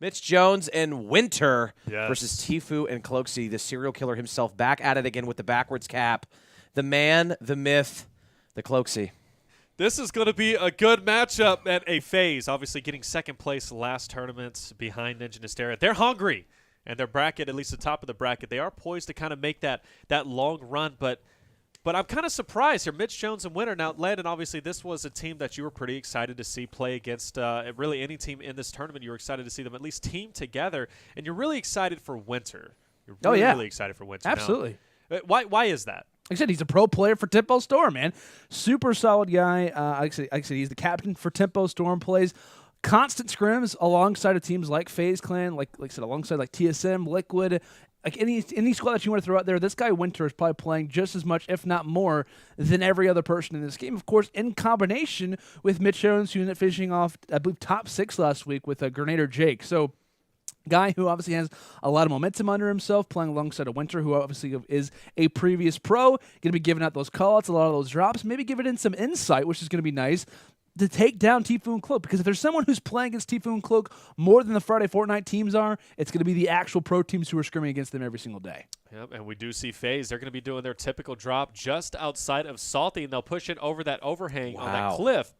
Mitch Jones and Winter versus Tfue and Cloaksy, the serial killer himself, back at it again with the backwards cap. The man, the myth, the Cloaksy. This is going to be a good matchup at a FaZe. Obviously getting second place last tournament behind Ninja Nistera. They're hungry, and their bracket, at least the top of the bracket, they are poised to kind of make that long run, but I'm kind of surprised here. Mitch Jones and Winter. Now, Landon, obviously this was a team that you were pretty excited to see play against really any team in this tournament. You were excited to see them at least team together, and you're really excited for Winter. You're really excited for Winter. Absolutely. Now, why is that? Like I said, he's a pro player for Tempo Storm, man. Super solid guy. Like I said, he's the captain for Tempo Storm, plays constant scrims alongside of teams like FaZe Clan, like I said, alongside like TSM, Liquid. Like any squad that you want to throw out there, this guy Winter is probably playing just as much, if not more, than every other person in this game. Of course, in combination with Mitch Jones, who ended up finishing off, I believe, top 6 last week with Grenadier Jake. So, guy who obviously has a lot of momentum under himself, playing alongside a Winter, who obviously is a previous pro, going to be giving out those callouts, a lot of those drops, maybe giving in some insight, which is going to be nice, to take down Tfue and Cloak. Because if there's someone who's playing against Tfue and Cloak more than the Friday Fortnite teams are, it's going to be the actual pro teams who are scrimming against them every single day. Yep, and we do see FaZe. They're going to be doing their typical drop just outside of Salty, and they'll push it over that overhang on that cliff,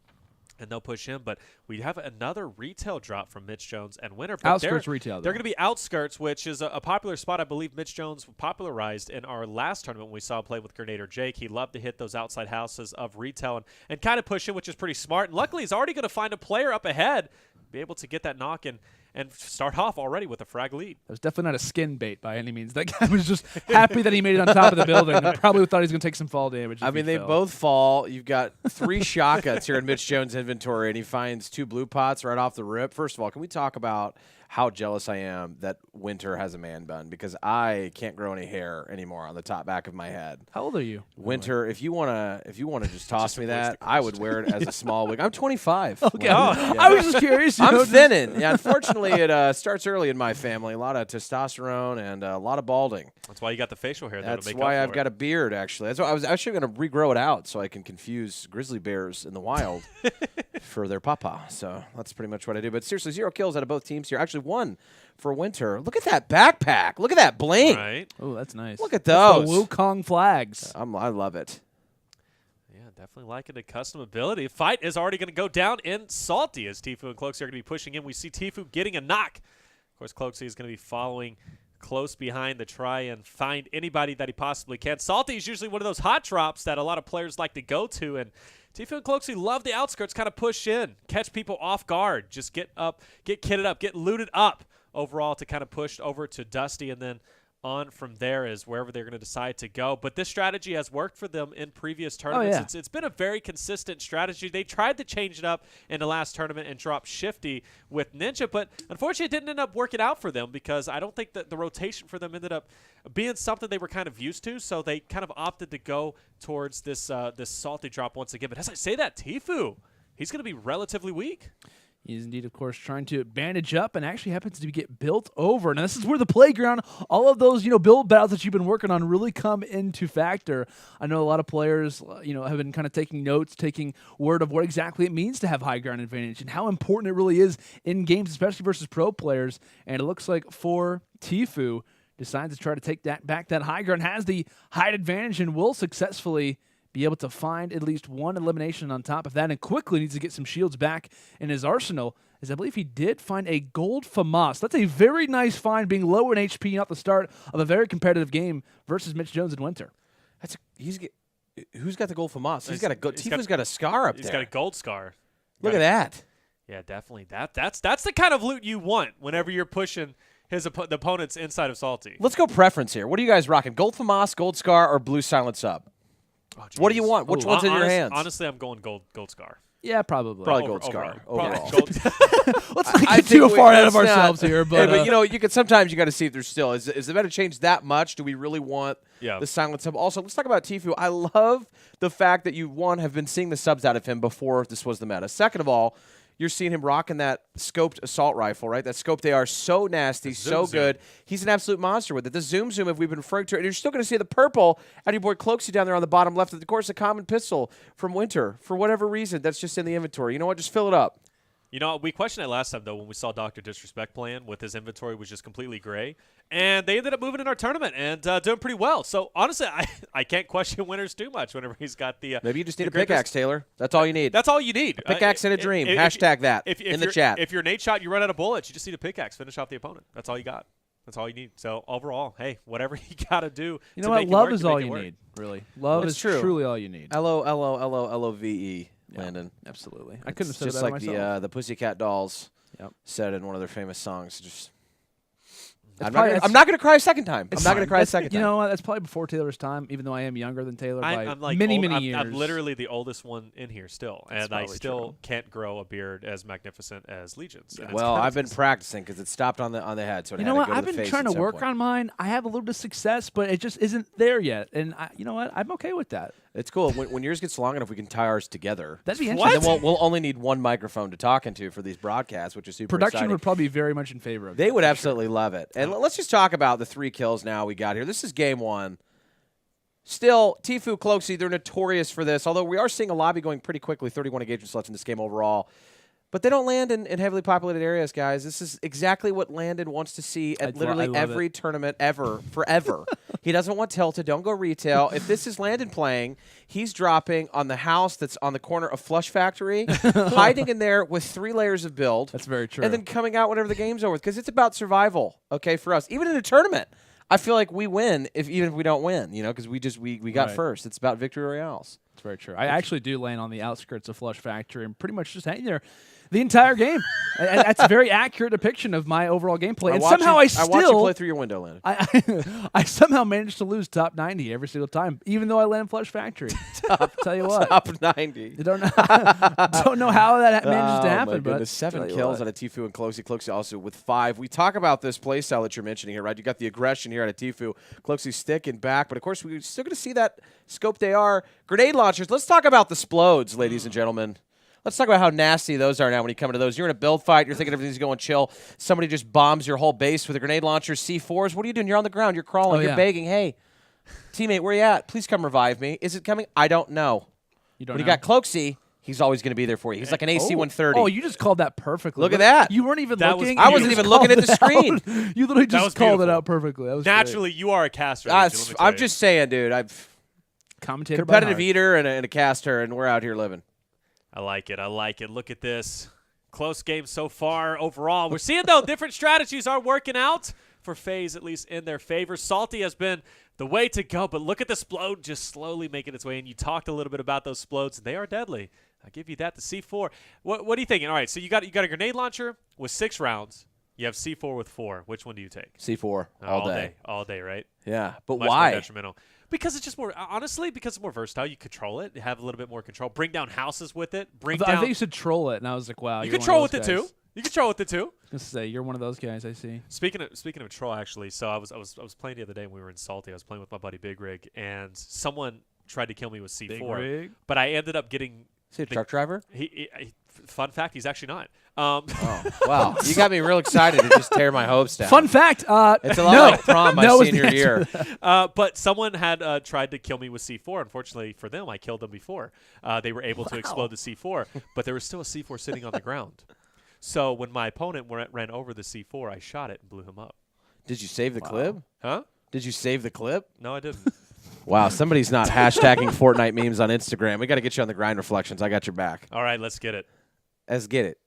and they'll push in. But we have another retail drop from Mitch Jones and Winter. Outskirts retail. They're going to be Outskirts, which is a popular spot I believe Mitch Jones popularized in our last tournament when we saw him play with Grenadier Jake. He loved to hit those outside houses of retail and kind of push in, which is pretty smart. And luckily, he's already going to find a player up ahead, be able to get that knock and start off already with a frag lead. That was definitely not a skin bait by any means. That guy was just happy that he made it on top of the building. And probably thought he was going to take some fall damage. I mean, they both fall. You've got 3 shotguns here in Mitch Jones' inventory, and he finds 2 blue pots right off the rip. First of all, can we talk about how jealous I am that Winter has a man bun, because I can't grow any hair anymore on the top back of my head. How old are you? Winter, if you wanna just toss me that, I would wear it as a small wig. I'm 25. Okay. I was just curious. I'm thinning. Yeah, unfortunately, it starts early in my family. A lot of testosterone and a lot of balding. That's why you got the facial hair. That's why I've got a beard, actually. That's why I was actually going to regrow it out so I can confuse grizzly bears in the wild for their papa. So that's pretty much what I do. But seriously, 0 kills out of both teams here. Actually, 1 for Winter. Look at that backpack. Look at that bling. Right. Oh, that's nice. Look at those. The Wukong flags. I love it. Yeah, definitely liking the custom ability. Fight is already going to go down in Salty as Tfue and Cloaksy are going to be pushing in. We see Tfue getting a knock. Of course, Cloaksy is going to be following close behind to try and find anybody that he possibly can. Salty is usually one of those hot drops that a lot of players like to go to, and Tfue and Cloaksy love the outskirts, kind of push in, catch people off guard, just get up, get kitted up, get looted up overall to kind of push over to Dusty, and then on from there is wherever they're going to decide to go. But this strategy has worked for them in previous tournaments. It's been a very consistent strategy. They tried to change it up in the last tournament and drop Shifty with Ninja, but unfortunately it didn't end up working out for them because I don't think that the rotation for them ended up being something they were kind of used to, so they kind of opted to go towards this this Salty drop once again. But as I say that, Tfue, he's going to be relatively weak. He is indeed, of course, trying to bandage up and actually happens to get built over. Now, this is where the playground, all of those, build battles that you've been working on really come into factor. I know a lot of players, have been kind of taking notes, taking word of what exactly it means to have high ground advantage and how important it really is in games, especially versus pro players. And it looks like for Tfue, decides to try to take back that high ground, has the height advantage, and will successfully be able to find at least 1 elimination on top of that, and quickly needs to get some shields back in his arsenal, as I believe he did find a gold FAMAS. That's a very nice find, being low in HP, not the start of a very competitive game versus Mitch Jones and Winter. Who's got the gold FAMAS? Tifu's got a scar up there. He's got a gold scar. Look at that. Yeah, definitely. That's the kind of loot you want whenever you're pushing the opponents inside of Salty. Let's go preference here. What are you guys rocking? Gold FAMAS, gold scar, or blue silent sub? Oh, what do you want? Which one's in your hands? Honestly, I'm going gold scar. Yeah, probably. Probably gold scar overall. Let's not get too far ahead of ourselves here. But, you could sometimes you got to see if there's still is the meta changed that much? Do we really want the silent sub? Also, let's talk about Tfue. I love the fact that you have been seeing the subs out of him before this was the meta. Second of all, you're seeing him rocking that scoped assault rifle, right? That scoped AR, so nasty, so good. He's an absolute monster with it. The zoom, if we've been referring to it, and you're still going to see the purple out of your boy Cloaksy down there on the bottom left. Of course, a common pistol from Winter. For whatever reason, that's just in the inventory. You know what? Just fill it up. You know, we questioned it last time, though, when we saw Dr. Disrespect playing with his inventory was just completely gray. And they ended up moving in our tournament and doing pretty well. So, honestly, I can't question winners too much whenever he's got the maybe you just need a pickaxe, Taylor. That's all you need. That's all you need. A pickaxe and a dream. Hashtag that in the chat. If you're Nate Shot, you run out of bullets, you just need a pickaxe. Finish off the opponent. That's all you got. That's all you need. So, overall, hey, whatever you got to do. You know what? Love is all you need, really. Love is truly all you need. LOLOLOVE. Yeah, Landon. Absolutely. I couldn't have said just it better like myself. the Pussycat Dolls said in one of their famous songs. Just I'm not going to cry a second time. I'm not going to cry a second time. You know what? That's probably before Taylor's time, even though I am younger than Taylor I'm by like many old, years. I'm literally the oldest one in here still, and I still can't grow a beard as magnificent as Legion's. Yeah. Well, I've been practicing because it stopped on the head. So you know what? I've been trying to work on mine. I have a little bit of success, but it just isn't there yet. And you know what? I'm okay with that. It's cool. When yours gets long enough, we can tie ours together. That'd be interesting. And then we'll only need one microphone to talk into for these broadcasts, which is super Production exciting. would probably be very much in favor of that. They would absolutely love it. And let's just talk about the 3 kills now we got here. This is game 1. Still, Tfue, Cloakzy, they're notorious for this, although we are seeing a lobby going pretty quickly, 31 engagements left in this game overall. But they don't land in heavily populated areas, guys. This is exactly what Landon wants to see at literally every tournament ever, forever. He doesn't want Tilted. Don't go retail. If this is Landon playing, he's dropping on the house that's on the corner of Flush Factory, hiding in there with 3 layers of build. That's very true. And then coming out whenever the game's over, because it's about survival, okay, for us. Even in a tournament, I feel like we win even if we don't win, you know, because we got first. It's about victory royales. That's very true. I actually do land on the outskirts of Flush Factory and pretty much just hang there the entire game. And that's a very accurate depiction of my overall gameplay. And somehow I watch you play through your window, Landon. I somehow managed to lose top 90 every single time, even though I land Flush Factory. Tell you what. Top 90. You don't know how that manages to happen. But 7 kills out of Tfue and Cloakzy. Cloakzy also with 5. We talk about this play style that you're mentioning here, right? You got the aggression here out of Tfue. Cloakzy sticking back, but of course we're still going to see that scoped AR. Grenade launchers. Let's talk about the Splodes, ladies and gentlemen. Let's talk about how nasty those are now when you come into those. You're in a build fight. You're thinking everything's going chill. Somebody just bombs your whole base with a grenade launcher, C4s. What are you doing? You're on the ground. You're crawling. You're begging. Hey, teammate, where you at? Please come revive me. Is it coming? I don't know. When you got Cloakzy, he's always going to be there for you. He's like an AC 130. Oh, you just called that perfectly. Look at that. You weren't even looking. I wasn't even looking at the screen. You literally just called it out perfectly. That was naturally, you are a caster. I'm just saying, dude. I've competitive eater and a caster, and we're out here living. I like it. I like it. Look at this. Close game so far overall. We're seeing, though, different strategies are working out for FaZe, at least in their favor. Salty has been the way to go, but look at the Splode just slowly making its way in. You talked a little bit about those Splodes. They are deadly. I'll give you that. The C4. What are you thinking? All right, so you got a grenade launcher with 6 rounds. You have C4 with 4. Which one do you take? C4 all day. All day, right? Yeah, but Much why? More detrimental. Because it's just more, honestly, because it's more versatile. You control it, have a little bit more control. Bring down houses with it. I think you should troll it, and I was like, wow. You control with it too. You control with it too. I was gonna say you're one of those guys. I see. Speaking of troll, actually, so I was playing the other day when we were in Salty. I was playing with my buddy Big Rig, and someone tried to kill me with C4. Big Rig? But I ended up getting. Is he a truck driver? Fun fact, he's actually not. Oh, wow. You got me real excited to just tear my hopes down. Fun fact. It's a lot like prom my senior year. But someone had tried to kill me with C4. Unfortunately for them, I killed them before. They were able to explode the C4, but there was still a C4 sitting on the ground. So when my opponent ran over the C4, I shot it and blew him up. Did you save the clip? Huh? Did you save the clip? No, I didn't. Wow, somebody's not hashtagging Fortnite memes on Instagram. We got to get you on the grind reflections. I got your back. All right, let's get it. Let's get it.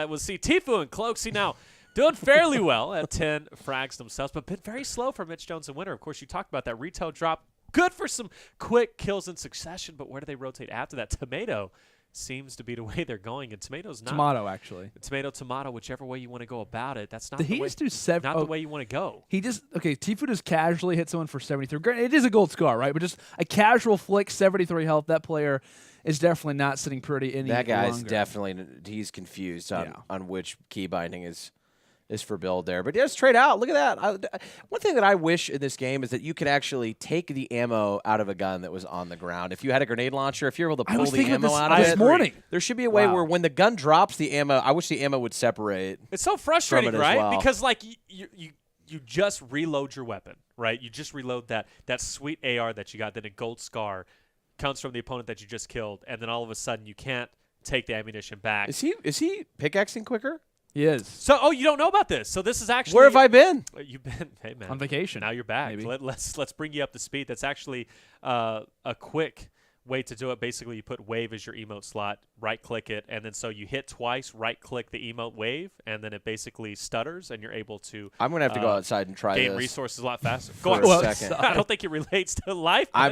We'll see Tfue and Cloakzy now doing fairly well at 10 frags themselves, but been very slow for Mitch Jones and Winter. Of course, you talked about that retail drop. Good for some quick kills in succession, but where do they rotate after that? Tomato seems to be the way they're going, and Tomato's not. Tomato, actually. Tomato, whichever way you want to go about it. That's not the way you want to go. Tfue just casually hit someone for 73. Granted, it is a gold scar, right? But just a casual flick, 73 health. That player is definitely not sitting pretty any longer. That guy's definitely, he's confused on which key binding is for build there. But yeah, straight out. Look at that. One thing that I wish in this game is that you could actually take the ammo out of a gun that was on the ground. If you had a grenade launcher, if you're able to pull the ammo out of it. This morning. There should be a way where when the gun drops the ammo, I wish the ammo would separate. It's so frustrating, right? Well. Because like you just reload your weapon, right? You just reload that sweet AR that you got, then a gold scar comes from the opponent that you just killed, and then all of a sudden you can't take the ammunition back. Is he pickaxing quicker? He is. So, you don't know about this. So this is actually. Where have I been? You've been, hey man, on vacation. Now you're back. Maybe. Let's bring you up to speed. That's actually a quick way to do it. Basically, you put wave as your emote slot, right-click it, and then so you hit twice, right-click the emote wave, and then it basically stutters, and you're able to. I'm gonna have to go outside and try gain this. resources a lot faster. Go on a second. I don't think it relates to life. I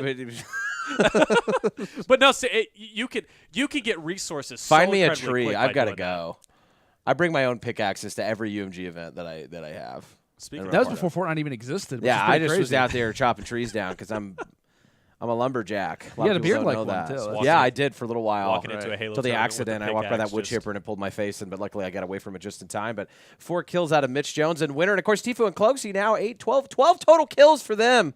But no, you can get resources. Find so me a incredibly tree. quick I've by got to doing go. I bring my own pickaxes to every UMG event that I have. Speaking That was before Fortnite even existed. Which Yeah, is I just crazy. was out there chopping trees down because I'm a lumberjack. You had a beard don't like know one, that. too. Yeah, I did for a little while. Walking into a Halo Till the tournament accident, with a I walked by that pickaxe, wood just- chipper and it pulled my face in, but luckily I got away from it just in time. But 4 kills out of Mitch Jones and winner. And, of course, Tfue and Cloaksy now 12 total kills for them.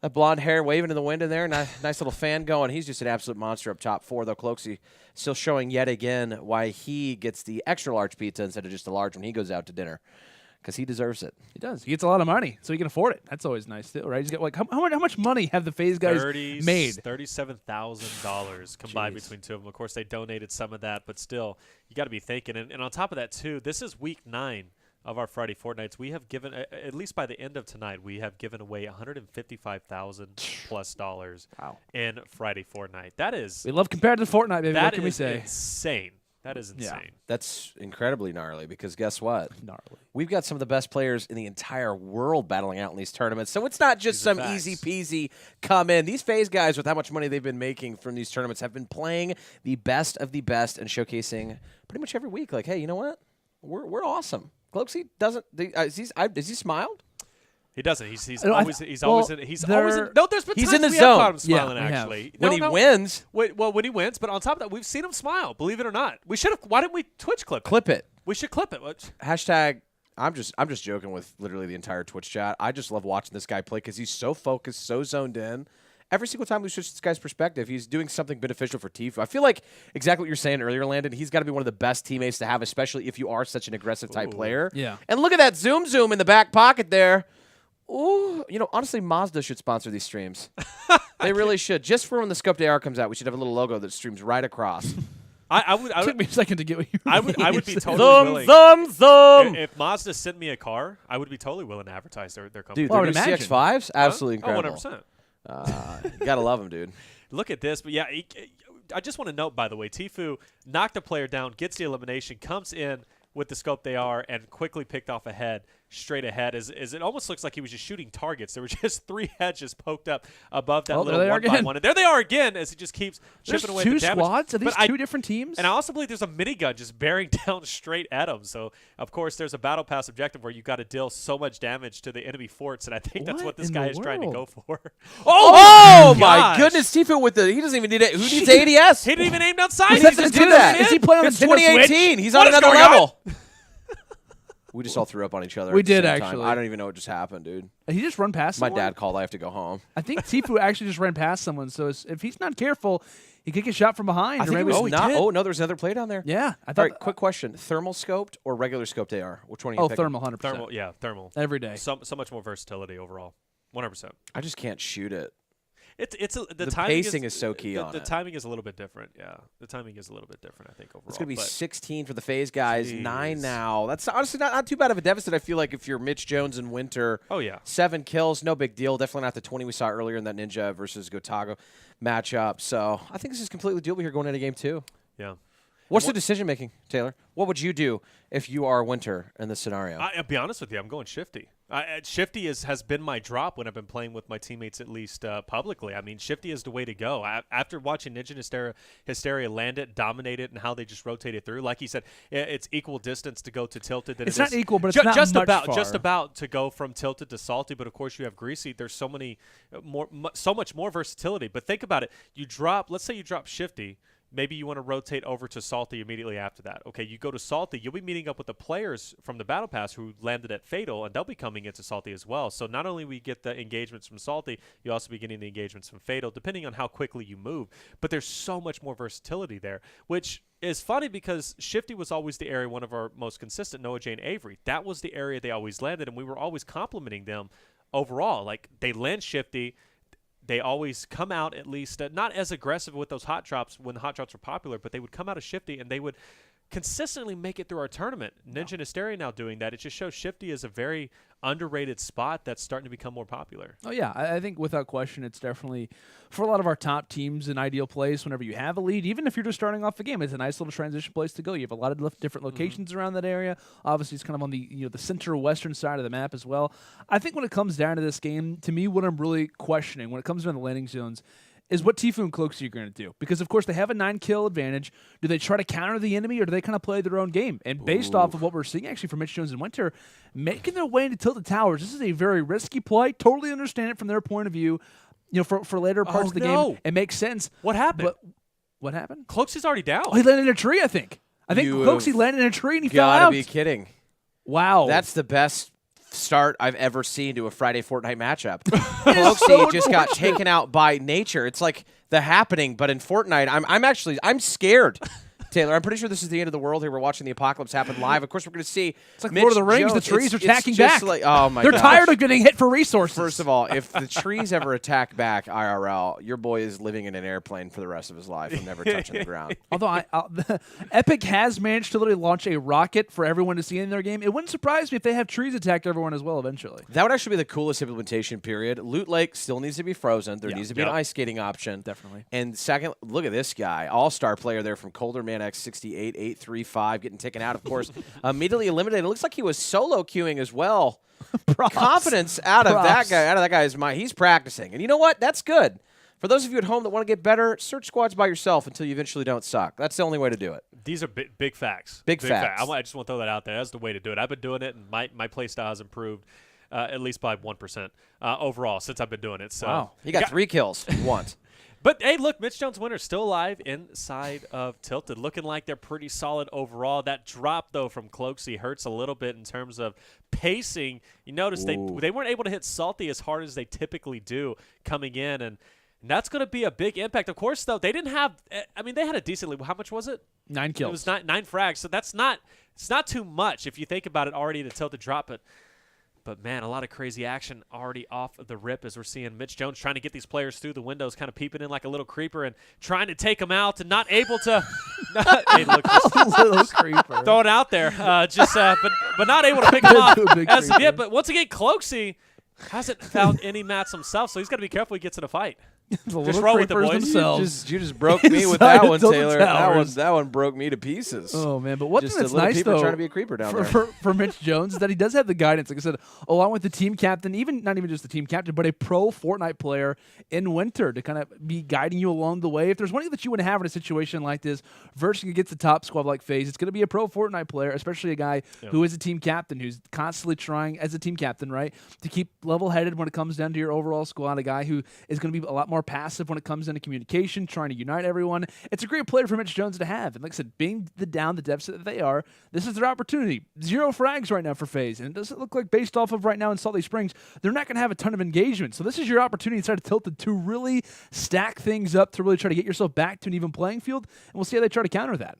That blonde hair waving in the wind in there. Nice little fan going. He's just an absolute monster up top 4, though. Cloaksy still showing yet again why he gets the extra large pizza instead of just a large when he goes out to dinner. Because he deserves it. He does. He gets a lot of money, so he can afford it. That's always nice, too, right? He's got how much money have the FaZe guys made? $37,000 combined between two of them. Of course, they donated some of that, but still, you got to be thinking. And on top of that, too, this is week 9 of our Friday Fortnites. We have given, at least by the end of tonight, we have given away $155,000+ Wow. in Friday Fortnite. That is. We love competitive Fortnite, baby. That What can we is say? insane. That is insane. Yeah. That's incredibly gnarly because guess what? Gnarly. We've got some of the best players in the entire world battling out in these tournaments. So it's not just These are some facts. easy peasy come in. These FaZe guys, with how much money they've been making from these tournaments, have been playing the best of the best and showcasing pretty much every week. Like, hey, you know what? We're awesome. Cloaksy doesn't. Has he smiled? He doesn't. He's No, always. He's always in. He's always in. No, there's been He's times in the we zone. have caught him Yeah, smiling. we have. Actually, When he wins, Well, when he wins, but on top of that, we've seen him smile. Believe it or not, we should have. Why didn't we Twitch clip it? clip it. We should clip it. Hashtag. I'm just joking with literally the entire Twitch chat. I just love watching this guy play because he's so focused, so zoned in. Every single time we switch this guy's perspective, he's doing something beneficial for Tfue. I feel like exactly what you're saying earlier, Landon. He's got to be one of the best teammates to have, especially if you are such an aggressive type player. Yeah. And look at that zoom in the back pocket there. Ooh, honestly, Mazda should sponsor these streams. They really should. Just for when the Scoped AR comes out, we should have a little logo that streams right across. I would. Took me a second to get what you I would be totally willing. Zoom. If Mazda sent me a car, I would be totally willing to advertise their company. Dude, Well, I they're would new imagine. CX-5s? Absolutely Oh, incredible. 100%. You gotta love them, dude. Look at this. But yeah, I just want to note, by the way, Tfue knocked the player down, gets the elimination, comes in with the scope they are, and quickly picked off a head straight ahead. As it almost looks like he was just shooting targets. There were just 3 heads just poked up above that little there they are 1x1. And there they are again as he just keeps There's chipping away two the damage. squads? Are these But two different teams? And I also believe there's a minigun just bearing down straight at him. So, of course, there's a battle pass objective where you got to deal so much damage to the enemy forts, and I think that's What what this in guy the is trying to go world? for. Oh my gosh. goodness, Tfue with he doesn't even need it. Who needs ADS? He didn't even aim down sight. He doesn't do that. Is he playing on It's the Nintendo 2018. Switch? He's What on is another going on? level. We just all threw up on each other. We at the did, same time. actually. I don't even know what just happened, dude. He just run past My someone? dad called. I have to go home. I think Tfue actually just ran past someone, so if he's not careful, he could get shot from behind. I or think it maybe was not. Oh no, there's another play down there. Yeah, I All thought. right, quick question: thermal scoped or regular scoped AR? Which one are you Oh, picking? thermal, 100%. Thermal, yeah, thermal. Every day. So much more versatility overall. 100%. I just can't shoot it. The timing pacing is so key on the it. timing is a little bit different. Yeah, the timing is a little bit different. I think overall. It's going to be but 16 for the FaZe guys, Jeez. 9 now. That's honestly not too bad of a deficit, I feel like, if you're Mitch Jones and Winter. Oh, yeah. 7 kills, no big deal. Definitely not the 20 we saw earlier in that Ninja versus Gotago matchup. So I think this is completely doable here going into game 2. Yeah. What's the decision-making, Taylor? What would you do if you are Winter in this scenario? I'll be honest with you. I'm going Shifty. Shifty has been my drop when I've been playing with my teammates, at least publicly. I mean, Shifty is the way to go. After watching Ninja and Hysteria land it, dominate it, and how they just rotated through, like you said, it's equal distance to go to Tilted. Than It's it not is equal, but it's not just much about far. just about to go from Tilted to Salty. But of course, you have Greasy. There's so much more versatility. But think about it. Let's say you drop Shifty. Maybe you want to rotate over to Salty immediately after that. Okay, you go to Salty. You'll be meeting up with the players from the Battle Pass who landed at Fatal, and they'll be coming into Salty as well. So not only we get the engagements from Salty, you also be getting the engagements from Fatal, depending on how quickly you move. But there's so much more versatility there, which is funny because Shifty was always the area, one of our most consistent, Noah, Jane, Avery. That was the area they always landed, and we were always complimenting them overall. Like, they land Shifty. they always come out at least not as aggressive with those hot drops when the hot drops were popular, but they would come out of Shifty and they would consistently make it through our tournament. Ninja and Hysteria now doing that. It just shows Shifty is a very underrated spot that's starting to become more popular. Oh, yeah. I think without question, it's definitely, for a lot of our top teams, an ideal place whenever you have a lead. Even if you're just starting off the game, it's a nice little transition place to go. You have a lot of different locations around that area. Obviously, it's kind of on the the center western side of the map as well. I think when it comes down to this game, to me, what I'm really questioning when it comes down to the landing zones is what Tfue and Cloakzy are going to do. Because, of course, they have a 9-kill advantage. Do they try to counter the enemy, or do they kind of play their own game? And based off of what we're seeing, actually, from Mitch Jones and Winter, making their way into Tilted Towers, this is a very risky play. Totally understand it from their point of view. For later parts of the game, it makes sense. What happened? But what happened? Cloakzy's already down. Oh, he landed in a tree, I think. Cloakzy landed in a tree and he fell out. Gotta be kidding. Wow. That's the best start I've ever seen to a Friday Fortnite matchup. Cloakzy just got taken out by nature. It's like The Happening, but in Fortnite. I'm scared. Taylor, I'm pretty sure this is the end of the world here. We're watching the apocalypse happen live. Of course, we're going to see. It's like Mitch Lord of the Rings. Jones. The trees are It's attacking just back. Like, oh my They're gosh. tired of getting hit for resources. First of all, if the trees ever attack back IRL, your boy is living in an airplane for the rest of his life and never touching the ground. Although Epic has managed to literally launch a rocket for everyone to see in their game, it wouldn't surprise me if they have trees attack everyone as well eventually. That would actually be the coolest implementation period. Loot Lake still needs to be frozen. There needs to be an ice skating option. Definitely. And second, look at this guy. All-star player there from Colder Man X68, 835, getting taken out, of course. Immediately eliminated. It looks like he was solo queuing as well. Confidence out of that guy's mind. He's practicing. And you know what? That's good. For those of you at home that want to get better, search squads by yourself until you eventually don't suck. That's the only way to do it. These are big facts. Big facts. I just want to throw that out there. That's the way to do it. I've been doing it, and my play style has improved at least by 1% overall since I've been doing it. So wow. You got 3 kills once. But, hey, look, Mitch Jones Winter still alive inside of Tilted, looking like they're pretty solid overall. That drop, though, from Cloakzy hurts a little bit in terms of pacing. You notice they weren't able to hit Salty as hard as they typically do coming in, and that's going to be a big impact. Of course, though, they didn't have – I mean, they had a decently – how much was it? 9 kills. It was 9 frags, so it's not too much if you think about it already to Tilted drop it. But, man, a lot of crazy action already off of the rip as we're seeing Mitch Jones trying to get these players through the windows, kind of peeping in like a little creeper and trying to take them out and not able to hey, look, little creeper. throw it out there, but not able to pick them off as of yet. But once again, Cloakzy hasn't found any mats himself, so he's got to be careful he gets in a fight. Just roll with the boys. You just broke me with that one, Taylor. That one broke me to pieces. Oh man, but one thing that's nice though, trying to be a creeper down there for Mitch Jones is that he does have the guidance. Like I said, along with the team captain, not even just the team captain, but a pro Fortnite player in Winter to kind of be guiding you along the way. If there's one thing that you want to have in a situation like this, versus against the top squad like FaZe, it's going to be a pro Fortnite player, especially a guy who is a team captain, who's constantly trying as a team captain, right, to keep level-headed when it comes down to your overall squad. A guy who is going to be a lot more passive when it comes into communication, trying to unite everyone. It's a great player for Mitch Jones to have. And like I said, being the deficit that they are, this is their opportunity. 0 frags right now for FaZe. And it doesn't look like, based off of right now in Salty Springs, they're not going to have a ton of engagement. So this is your opportunity inside of Tilted to really stack things up, to really try to get yourself back to an even playing field. And we'll see how they try to counter that.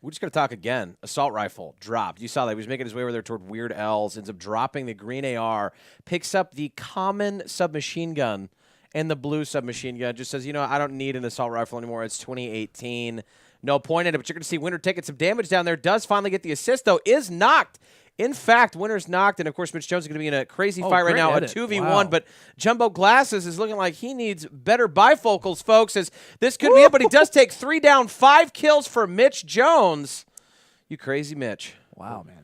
We're just going to talk again. Assault rifle dropped. You saw that. He was making his way over there toward Weird L's, ends up dropping the green AR, picks up the common submachine gun and the blue submachine gun. Just says, I don't need an assault rifle anymore. It's 2018. No point in it, but you're going to see Winter taking some damage down there. Does finally get the assist, though. Is knocked. In fact, Winter's knocked, and, of course, Mitch Jones is going to be in a crazy fight right now, a 2v1. Wow. But Jumbo Glasses is looking like he needs better bifocals, folks, as this could be it. But he does take 3 down, 5 kills for Mitch Jones. You crazy, Mitch. Wow, man.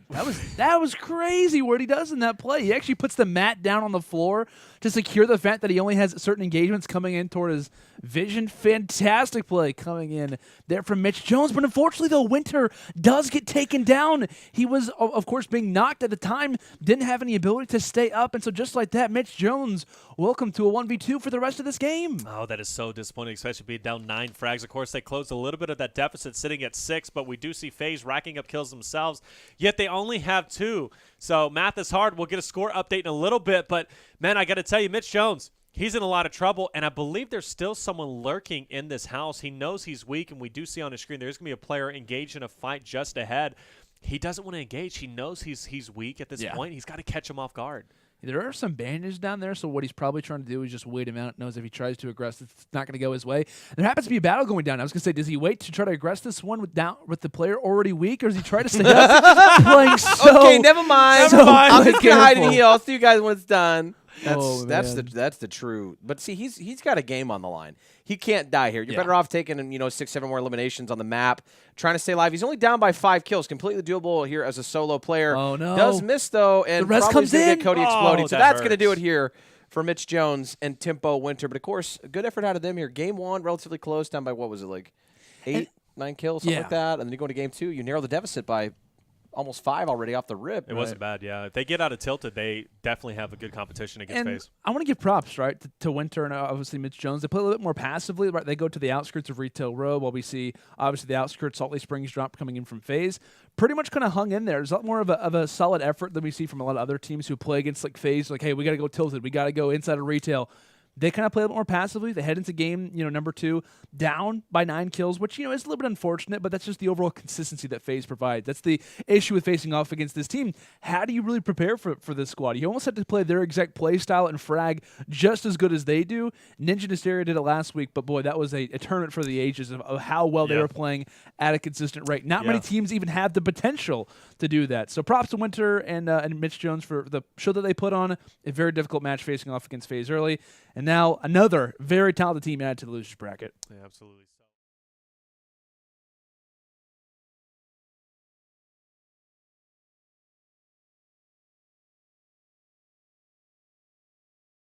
That was crazy what he does in that play. He actually puts the mat down on the floor to secure the fact that he only has certain engagements coming in toward his vision. Fantastic play coming in there from Mitch Jones. But unfortunately, though, Winter does get taken down. He was, of course, being knocked at the time, didn't have any ability to stay up. And so just like that, Mitch Jones, welcome to a 1v2 for the rest of this game. Oh, that is so disappointing, especially being down 9 frags. Of course, they closed a little bit of that deficit, sitting at 6, but we do see FaZe racking up kills themselves, yet they only have 2. So math is hard. We'll get a score update in a little bit, but, man, I got to tell you, Mitch Jones, he's in a lot of trouble, and I believe there's still someone lurking in this house. He knows he's weak, and we do see on the screen there's going to be a player engaged in a fight just ahead. He doesn't want to engage. He knows he's weak at this point. He's got to catch him off guard. There are some bandages down there, so what he's probably trying to do is just wait him out. Knows if he tries to aggress, it's not going to go his way. There happens to be a battle going down. I was going to say, does he wait to try to aggress this one with the player already weak, or does he try to stay up? Playing so okay, never mind. So I'm just going to hide in heal. I'll see you guys when it's done. That's the true. But see, he's got a game on the line. He can't die here. You're better off taking 6-7 more eliminations on the map, trying to stay alive. He's only down by 5 kills, completely doable here as a solo player. Oh no, does miss though, and the rest probably comes in. Get Cody exploding. So that's going to hurts. do it here for Mitch Jones and Tempo Winter. But of course, a good effort out of them here. Game 1, relatively close, down by what was it, like 8, 9 kills, something like that. And then you go into Game 2, you narrow the deficit by almost 5 already off the rip. It wasn't bad, yeah. If they get out of tilted, they definitely have a good competition against FaZe. I want to give props, right, to Winter and obviously Mitch Jones. They play a little bit more passively, right? They go to the outskirts of Retail Row while we see, obviously, the outskirts Salt Lake Springs drop coming in from FaZe. Pretty much kind of hung in there. There's a lot more of a solid effort than we see from a lot of other teams who play against like FaZe. Like, hey, we got to go tilted. We got to go inside of Retail. They kind of play a little more passively. They head into game, number 2, down by 9 kills, which, is a little bit unfortunate, but that's just the overall consistency that FaZe provides. That's the issue with facing off against this team. How do you really prepare for this squad? You almost have to play their exact play style and frag just as good as they do. Ninja Hysteria did it last week, but boy, that was a tournament for the ages of how well they were playing at a consistent rate. Not many teams even have the potential to do that. So props to Winter and Mitch Jones for the show that they put on. A very difficult match facing off against FaZe early. And now another very talented team added to the losers bracket. Yeah, absolutely.